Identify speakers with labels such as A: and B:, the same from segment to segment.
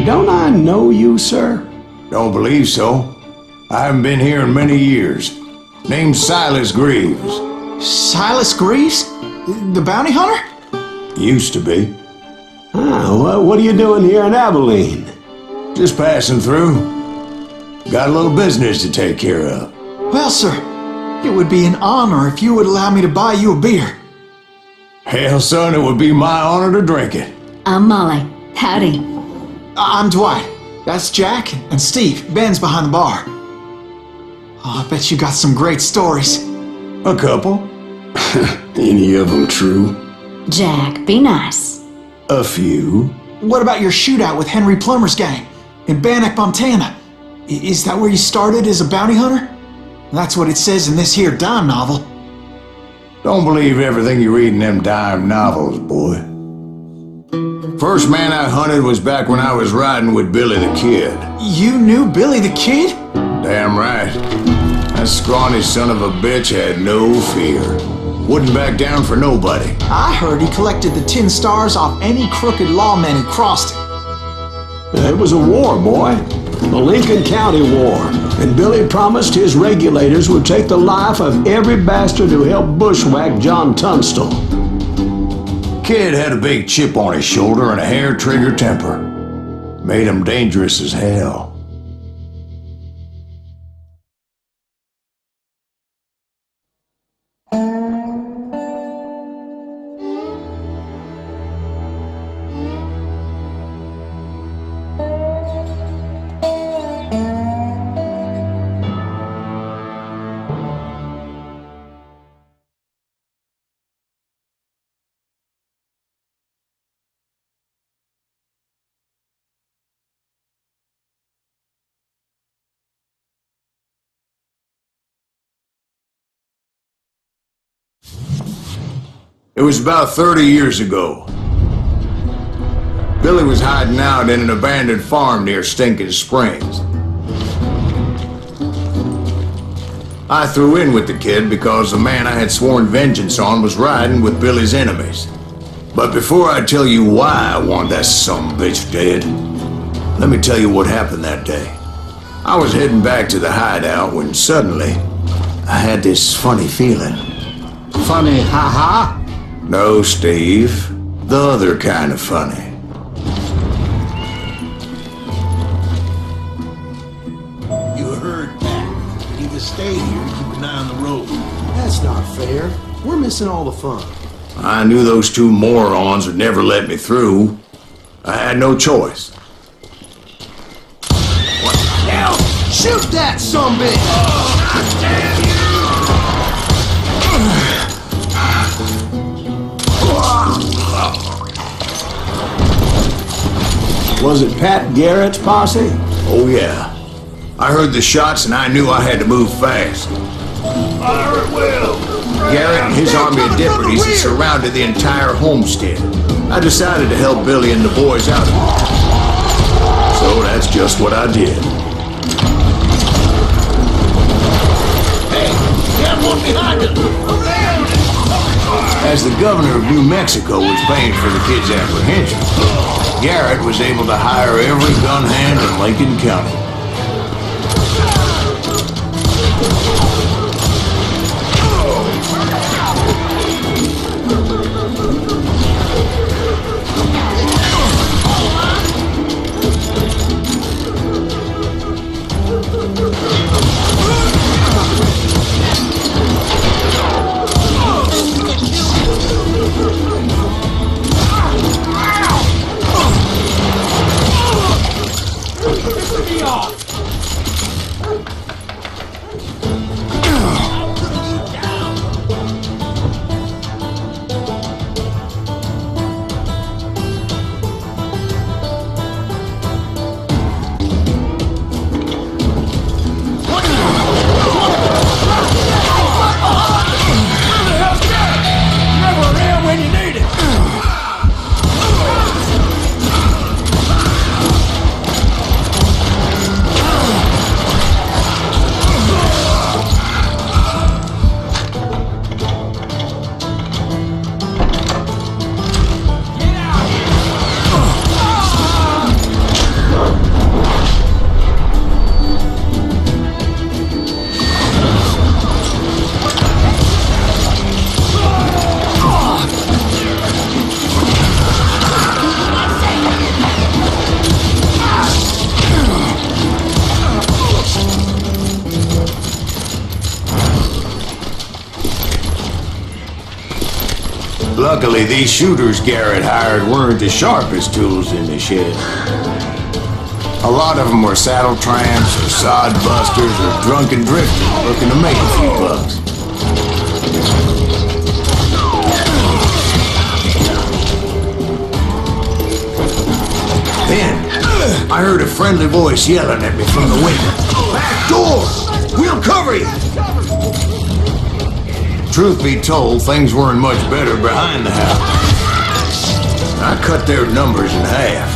A: Don't I know you, sir?
B: Don't believe so. I haven't been here in many years. Name's Silas Greaves.
C: Silas Greaves? The bounty hunter?
B: Used to be.
A: What are you doing here in Abilene?
B: Just passing through. Got a little business to take care of.
C: Well, sir, it would be an honor if you would allow me to buy you a beer.
B: Hell, son, it would be my honor to drink it.
D: I'm Molly. Howdy.
C: I'm Dwight. That's Jack and Steve. Ben's behind the bar. Oh, I bet you got some great stories.
B: A couple.
A: Any of them true?
D: Jack, be nice.
B: A few.
C: What about your shootout with Henry Plummer's gang in Bannock, Montana? Is that where you started as a bounty hunter? That's what it says in this here dime novel.
B: Don't believe everything you read in them dime novels, boy. First man I hunted was back when I was riding with Billy the Kid.
C: You knew Billy the Kid?
B: Damn right. That scrawny son of a bitch had no fear. Wouldn't back down for nobody.
C: I heard he collected the 10 stars off any crooked lawman who crossed it.
A: It was a war, boy. The Lincoln County War. And Billy promised his regulators would take the life of every bastard who helped bushwhack John Tunstall.
B: Kid had a big chip on his shoulder and a hair-trigger temper. Made him dangerous as hell. It was about 30 years ago. Billy was hiding out in an abandoned farm near Stinking Springs. I threw in with the kid because the man I had sworn vengeance on was riding with Billy's enemies. But before I tell you why I want that sumbitch dead, let me tell you what happened that day. I was heading back to the hideout when suddenly I had this funny feeling.
A: Funny, ha-ha?
B: No, Steve. The other kind of funny.
E: You heard that. You need to stay here and keep an eye on the road.
F: That's not fair. We're missing all the fun.
B: I knew those two morons would never let me through. I had no choice.
F: What the hell? Shoot that sumbitch! God damn you!
A: Was it Pat Garrett's posse?
B: Oh yeah. I heard the shots and I knew I had to move fast.
E: Fire at will!
B: Garrett and his army of deputies had surrounded the entire homestead. I decided to help Billy and the boys out of it. So that's just what I did.
E: Hey, got one behind us!
B: As the governor of New Mexico was paying for the kid's apprehension, Garrett was able to hire every gun hand in Lincoln County. Luckily, these shooters Garrett hired weren't the sharpest tools in the shed. A lot of them were saddle tramps, or sod busters, or drunken drifters looking to make a few bucks. Then, I heard a friendly voice yelling at me from the window. "Back door! We'll cover you!" Truth be told, things weren't much better behind the house. I cut their numbers in half,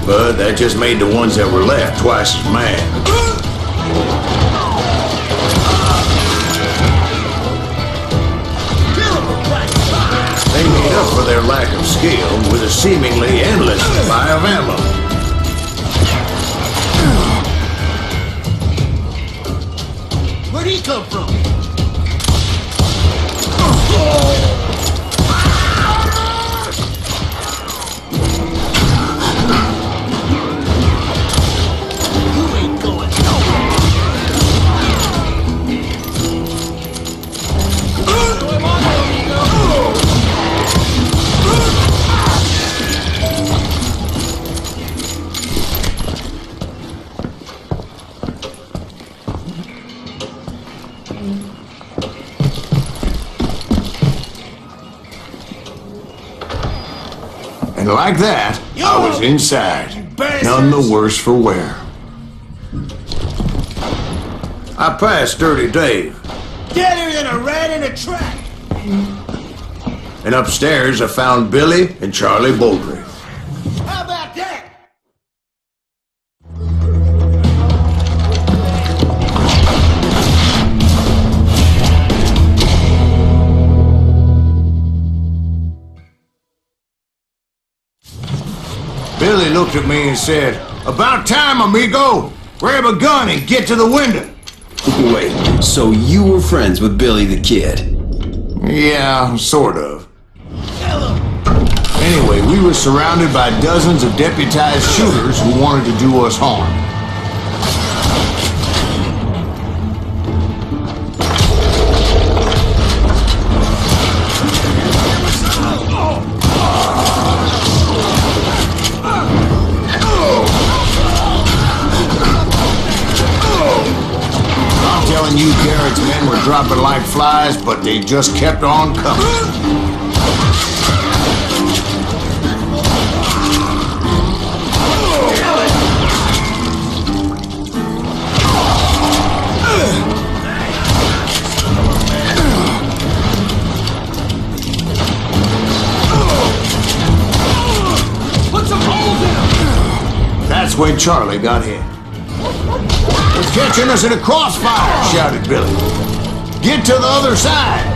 B: but that just made the ones that were left twice as mad. They made up for their lack of skill with a seemingly endless supply of ammo.
E: Where'd he come from? You ain't going nowhere.
B: And like that, I was inside, none the worse for wear. I passed Dirty Dave.
E: Deader than a rat in a trap.
B: And upstairs I found Billy and Charlie Bouldry.
E: How about that?
B: Billy looked at me and said, "About time, amigo! Grab a gun and get to the window!"
G: Wait, so you were friends with Billy the Kid?
B: Yeah, sort of. Anyway, we were surrounded by dozens of deputized shooters who wanted to do us harm. I'm telling you, Garrett's men were dropping like flies, but they just kept on coming. That's when Charlie got hit. "They're catching us in a crossfire!" shouted Billy. "Get to the other side!"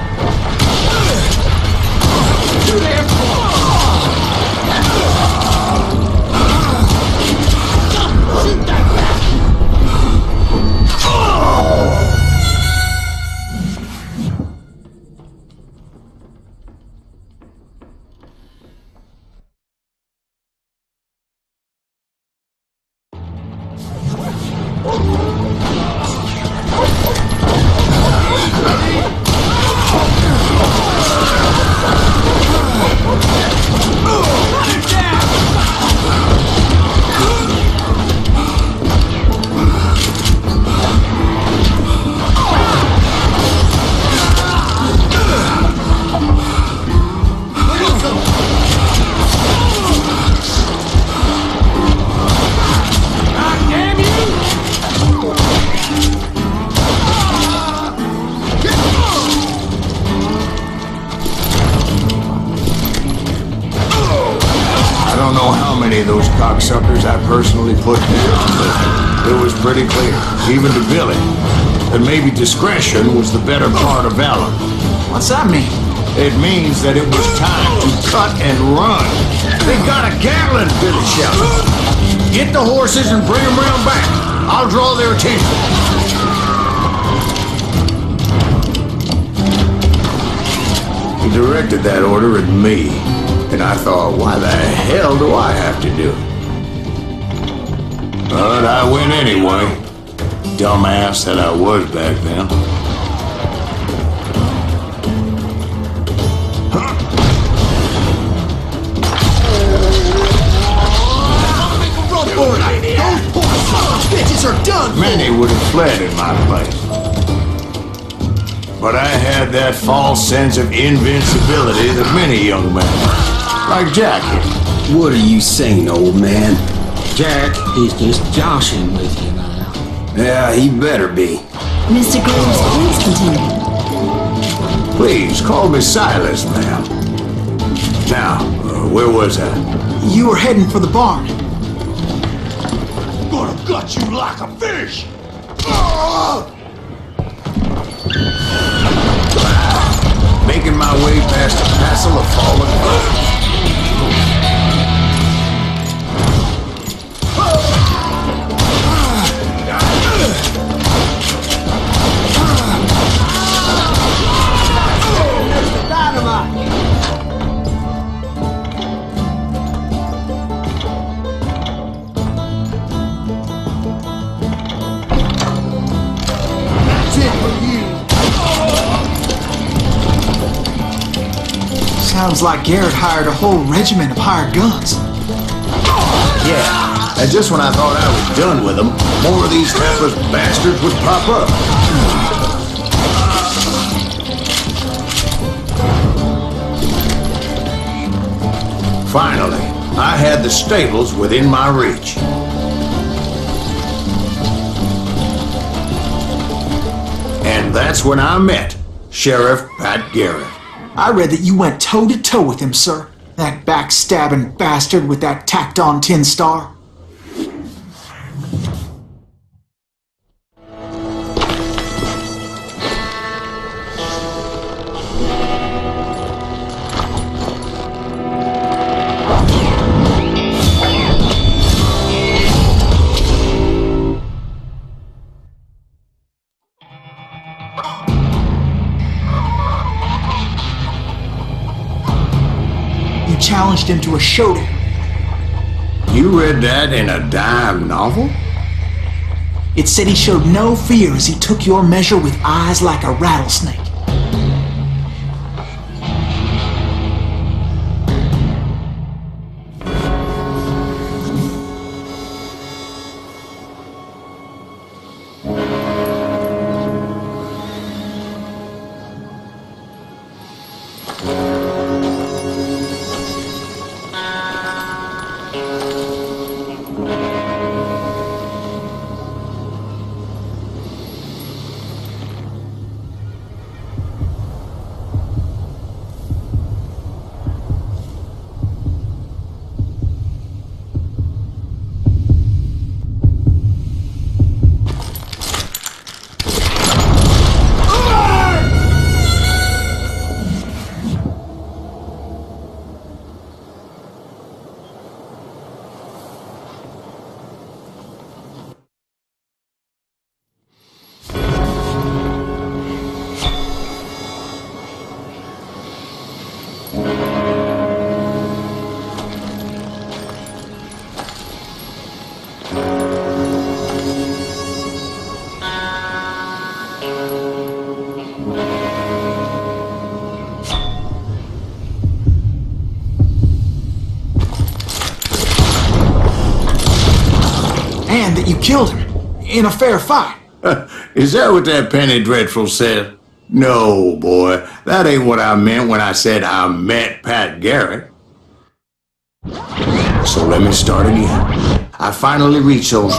B: Of those cocksuckers I personally put down, but it was pretty clear, even to Billy, that maybe discretion was the better part of valor.
C: What's that mean?
B: It means that it was time to cut and run. "They got a Gatlin!" Billy shouted. "Get the horses and bring them round back. I'll draw their attention." He directed that order at me. And I thought, why the hell do I have to do it? But I went anyway. Dumbass that I was back then.
F: bitches are done!
B: Many would have fled in my place. But I had that false sense of invincibility that many young men have. Like Jack here.
G: What are you saying, old man?
E: Jack, he's just joshing with you now.
G: Yeah, he better be.
D: Mr. Greaves, please continue.
B: Please, call me Silas, ma'am. Now, where was I?
C: You were heading for the barn.
E: Gonna gut you like a fish!
B: Making my way past a passel of fallen birds.
C: Sounds like Garrett hired a whole regiment of hired guns.
B: Yeah, and just when I thought I was done with them, more of these hapless bastards would pop up. Finally, I had the stables within my reach. And that's when I met Sheriff Pat Garrett.
C: I read that you went toe-to-toe with him, sir. That backstabbing bastard with that tacked-on tin star. You challenged him to a showdown.
B: You read that in a dime novel?
C: It said he showed no fear as he took your measure with eyes like a rattlesnake. And that you killed him in a fair fight.
B: Is that what that penny dreadful said? No, boy. That ain't what I meant when I said I met Pat Garrett. So let me start again. I finally reached those